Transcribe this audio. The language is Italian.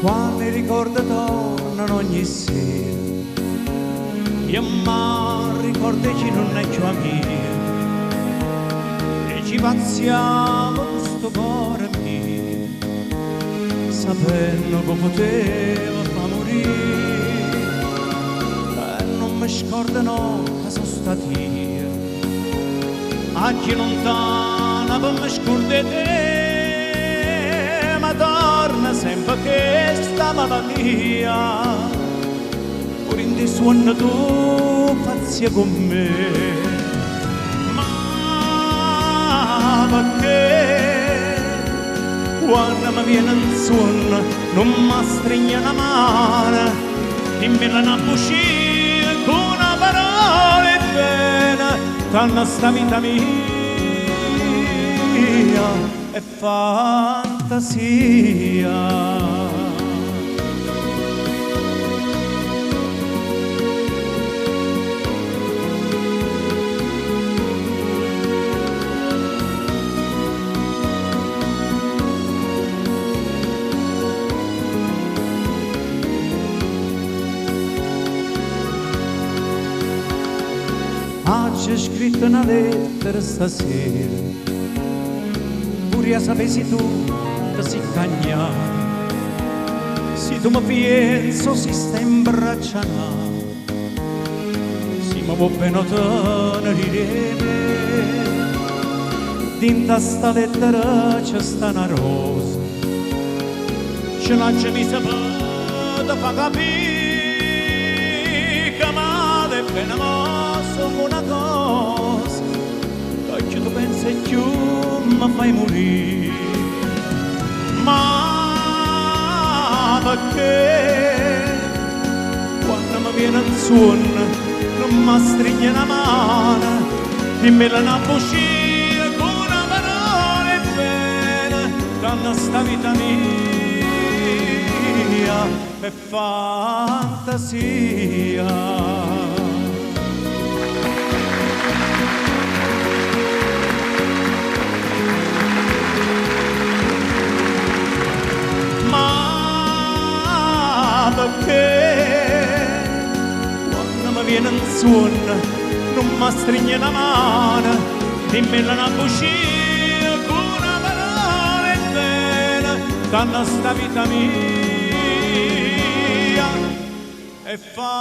quando i ricordi tornano ogni sera, io ma ricordo che non è già mia, e ci pazziamo questo cuore mio, sapendo che poteva far morire, e non mi scordano che sono stati io, anche lontana per mi scordare te, ma torna sempre questa malattia, pure in te suona tu pazzia con me, ma perché quando mi viene il suono non mi stringe la mano, dimmi una buccia con una parola e bene, tanto sta vita mia è fantasia. C'è scritto una lettera stasera, pure a sapessi tu che si cagna, se tu mi penso si sta imbracciando, si mi può bene tenere, dinta sta lettera c'è sta una rosa, ce l'ha già mi sapete fa capire che male e bene come una cosa che tu pensi più mi fai morire, ma perché quando mi viene il suono non mi stringe la mano, dimmi una buccia con una parola e bene, tanto sta vita mia è fantasia. Perché quando mi viene il suono non mi stringe la mano, dimmi una buccia con una parola e bene, tanto sta vita mia è fantasia.